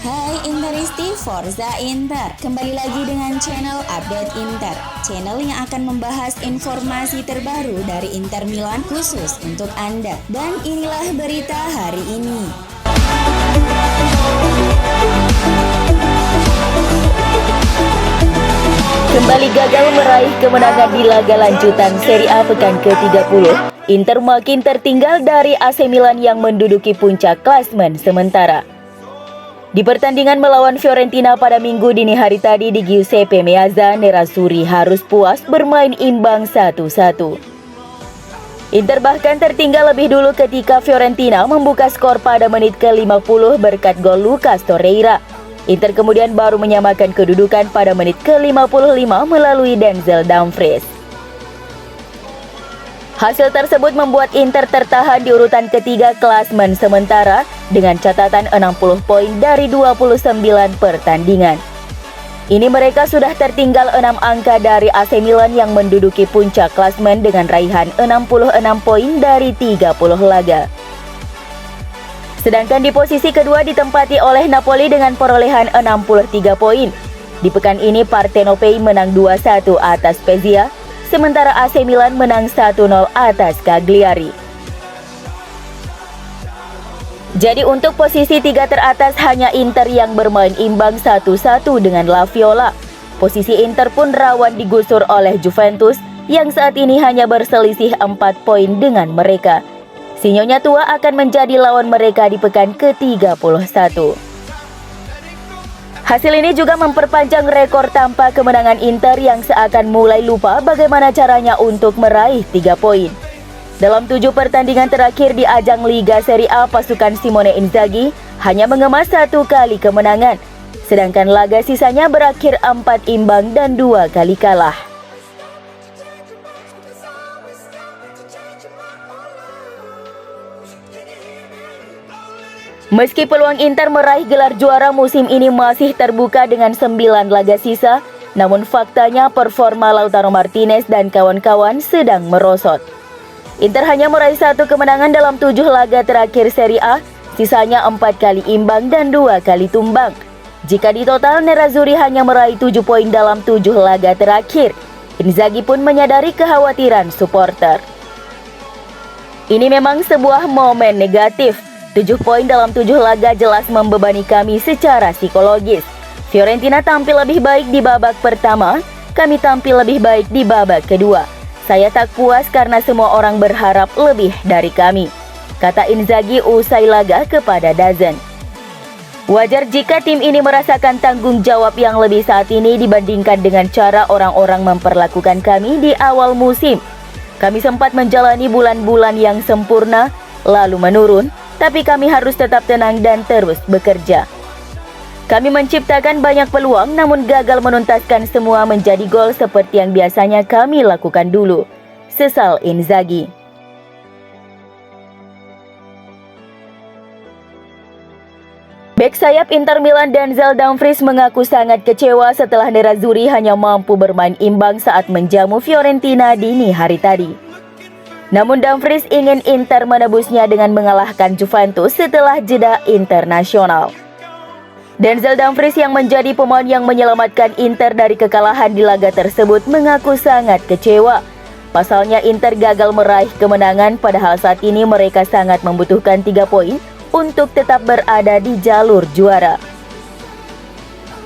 Hai Interisti Forza Inter, kembali lagi dengan channel Update Inter, channel yang akan membahas informasi terbaru dari Inter Milan khusus untuk Anda. Dan inilah berita hari ini. Kembali gagal meraih kemenangan di laga lanjutan Serie A pekan ke-30, Inter makin tertinggal dari AC Milan yang menduduki puncak klasemen sementara. Di pertandingan melawan Fiorentina pada Minggu dini hari tadi di Giuseppe Meazza, Nerazzurri harus puas bermain imbang 1-1. Inter bahkan tertinggal lebih dulu ketika Fiorentina membuka skor pada menit ke-50 berkat gol Lucas Torreira. Inter kemudian baru menyamakan kedudukan pada menit ke-55 melalui Denzel Dumfries. Hasil tersebut membuat Inter tertahan di urutan ketiga klasemen sementara dengan catatan 60 poin dari 29 pertandingan. Ini mereka sudah tertinggal 6 angka dari AC Milan yang menduduki puncak klasemen dengan raihan 66 poin dari 30 laga. Sedangkan di posisi kedua ditempati oleh Napoli dengan perolehan 63 poin. Di pekan ini Partenopei menang 2-1 atas Spezia, sementara AC Milan menang 1-0 atas Cagliari. Jadi untuk posisi 3 teratas hanya Inter yang bermain imbang 1-1 dengan La Viola. Posisi Inter pun rawan digusur oleh Juventus yang saat ini hanya berselisih 4 poin dengan mereka. Si Nyonya Tua akan menjadi lawan mereka di pekan ke-31. Hasil ini juga memperpanjang rekor tanpa kemenangan Inter yang seakan mulai lupa bagaimana caranya untuk meraih 3 poin. Dalam 7 pertandingan terakhir di ajang Liga Serie A, pasukan Simone Inzaghi hanya mengemas 1 kali kemenangan, sedangkan laga sisanya berakhir 4 imbang dan 2 kali kalah. Meski peluang Inter meraih gelar juara musim ini masih terbuka dengan 9 laga sisa, namun faktanya performa Lautaro Martinez dan kawan-kawan sedang merosot. Inter hanya meraih 1 kemenangan dalam 7 laga terakhir Serie A, sisanya 4 kali imbang dan 2 kali tumbang. Jika di total, Nerazzurri hanya meraih 7 poin dalam 7 laga terakhir. Inzaghi pun menyadari kekhawatiran supporter. Ini memang sebuah momen negatif. 7 poin dalam 7 laga jelas membebani kami secara psikologis. Fiorentina tampil lebih baik di babak pertama, kami tampil lebih baik di babak kedua. Saya tak puas karena semua orang berharap lebih dari kami, kata Inzaghi usai laga kepada DAZN. Wajar jika tim ini merasakan tanggung jawab yang lebih saat ini dibandingkan dengan cara orang-orang memperlakukan kami di awal musim. Kami sempat menjalani bulan-bulan yang sempurna, lalu menurun, tapi kami harus tetap tenang dan terus bekerja. Kami menciptakan banyak peluang namun gagal menuntaskan semua menjadi gol seperti yang biasanya kami lakukan dulu, sesal Inzaghi. Bek sayap Inter Milan Denzel Dumfries mengaku sangat kecewa setelah Nerazzurri hanya mampu bermain imbang saat menjamu Fiorentina dini hari tadi. Namun Dumfries ingin Inter menebusnya dengan mengalahkan Juventus setelah jeda internasional. Denzel Dumfries yang menjadi pemain yang menyelamatkan Inter dari kekalahan di laga tersebut mengaku sangat kecewa. Pasalnya Inter gagal meraih kemenangan padahal saat ini mereka sangat membutuhkan 3 poin untuk tetap berada di jalur juara.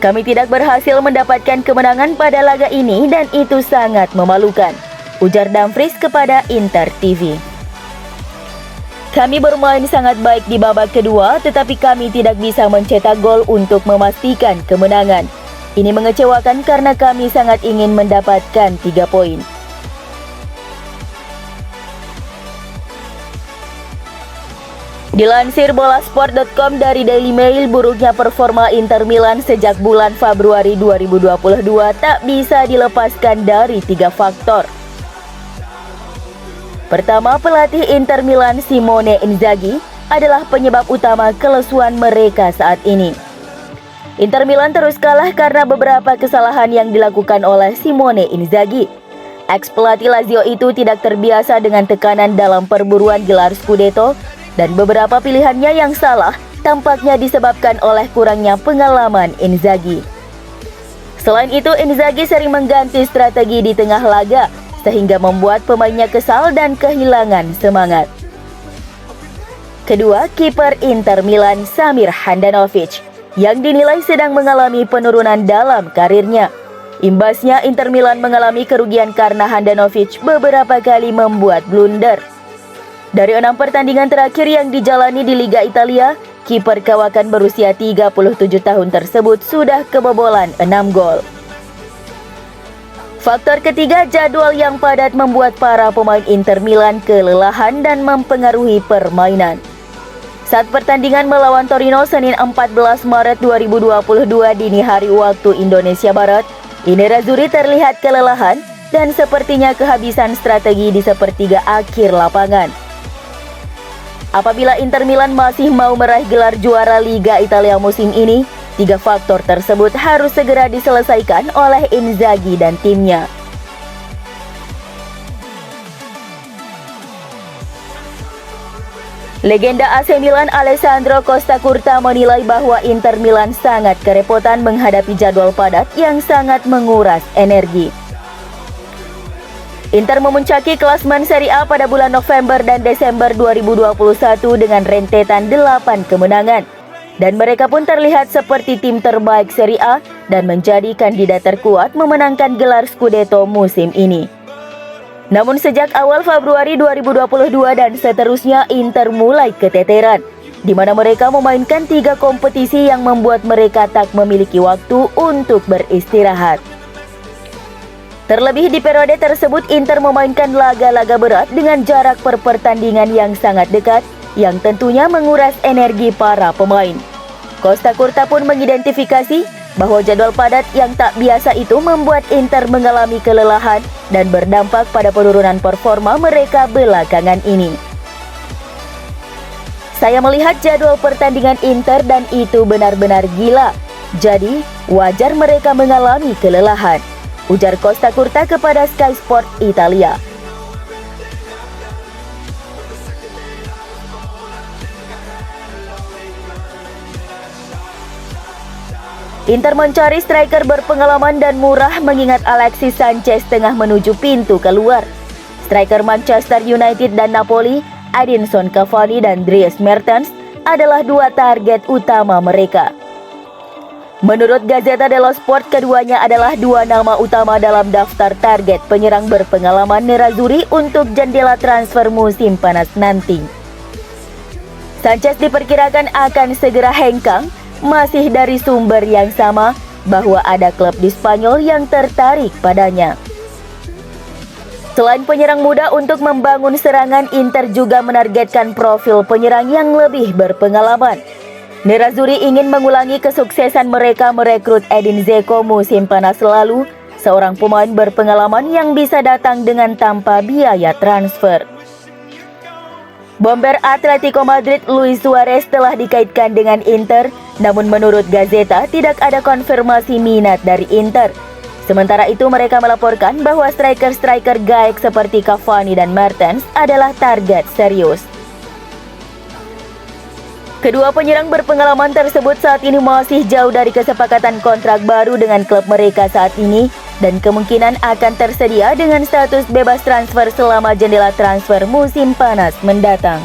Kami tidak berhasil mendapatkan kemenangan pada laga ini dan itu sangat memalukan, ujar Dumfries kepada Inter TV. Kami bermain sangat baik di babak kedua, tetapi kami tidak bisa mencetak gol untuk memastikan kemenangan. Ini mengecewakan karena kami sangat ingin mendapatkan 3 poin. Dilansir bolasport.com dari Daily Mail, buruknya performa Inter Milan sejak bulan Februari 2022 tak bisa dilepaskan dari 3 faktor. Pertama, pelatih Inter Milan Simone Inzaghi adalah penyebab utama kelesuan mereka saat ini. Inter Milan terus kalah karena beberapa kesalahan yang dilakukan oleh Simone Inzaghi. Ex-pelatih Lazio itu tidak terbiasa dengan tekanan dalam perburuan gelar Scudetto dan beberapa pilihannya yang salah tampaknya disebabkan oleh kurangnya pengalaman Inzaghi. Selain itu, Inzaghi sering mengganti strategi di tengah laga, sehingga membuat pemainnya kesal dan kehilangan semangat. Kedua, kiper Inter Milan Samir Handanovic, yang dinilai sedang mengalami penurunan dalam karirnya. Imbasnya, Inter Milan mengalami kerugian karena Handanovic beberapa kali membuat blunder. Dari 6 pertandingan terakhir yang dijalani di Liga Italia, kiper kawakan berusia 37 tahun tersebut sudah kebobolan 6 gol. Faktor ketiga, jadwal yang padat membuat para pemain Inter Milan kelelahan dan mempengaruhi permainan. Saat pertandingan melawan Torino Senin 14 Maret 2022 dini hari waktu Indonesia Barat, Nerazzurri terlihat kelelahan dan sepertinya kehabisan strategi di sepertiga akhir lapangan. Apabila Inter Milan masih mau meraih gelar juara Liga Italia musim ini, 3 faktor tersebut harus segera diselesaikan oleh Inzaghi dan timnya. Legenda AC Milan Alessandro Costa Curta menilai bahwa Inter Milan sangat kerepotan menghadapi jadwal padat yang sangat menguras energi. Inter memuncaki klasmen Serie A pada bulan November dan Desember 2021 dengan rentetan 8 kemenangan. Dan mereka pun terlihat seperti tim terbaik Serie A dan menjadi kandidat terkuat memenangkan gelar Scudetto musim ini. Namun sejak awal Februari 2022 dan seterusnya, Inter mulai keteteran, di mana mereka memainkan 3 kompetisi yang membuat mereka tak memiliki waktu untuk beristirahat. Terlebih di periode tersebut, Inter memainkan laga-laga berat dengan jarak per pertandingan yang sangat dekat, yang tentunya menguras energi para pemain. Costa Curta pun mengidentifikasi bahwa jadwal padat yang tak biasa itu membuat Inter mengalami kelelahan dan berdampak pada penurunan performa mereka belakangan ini. Saya melihat jadwal pertandingan Inter dan itu benar-benar gila. Jadi, wajar mereka mengalami kelelahan, ujar Costa Curta kepada Sky Sport Italia. Inter mencari striker berpengalaman dan murah mengingat Alexis Sanchez tengah menuju pintu keluar. Striker Manchester United dan Napoli, Edinson Cavani dan Dries Mertens adalah 2 target utama mereka. Menurut Gazzetta dello Sport, keduanya adalah 2 nama utama dalam daftar target penyerang berpengalaman Nerazzurri untuk jendela transfer musim panas nanti. Sanchez diperkirakan akan segera hengkang, masih dari sumber yang sama bahwa ada klub di Spanyol yang tertarik padanya. Selain penyerang muda untuk membangun serangan, Inter juga menargetkan profil penyerang yang lebih berpengalaman. Nerazzurri ingin mengulangi kesuksesan mereka merekrut Edin Dzeko musim panas lalu, seorang pemain berpengalaman yang bisa datang dengan tanpa biaya transfer. Bomber Atletico Madrid Luis Suarez telah dikaitkan dengan Inter, namun menurut Gazzetta tidak ada konfirmasi minat dari Inter. Sementara itu mereka melaporkan bahwa striker-striker gaek seperti Cavani dan Mertens adalah target serius. Kedua penyerang berpengalaman tersebut saat ini masih jauh dari kesepakatan kontrak baru dengan klub mereka saat ini dan kemungkinan akan tersedia dengan status bebas transfer selama jendela transfer musim panas mendatang.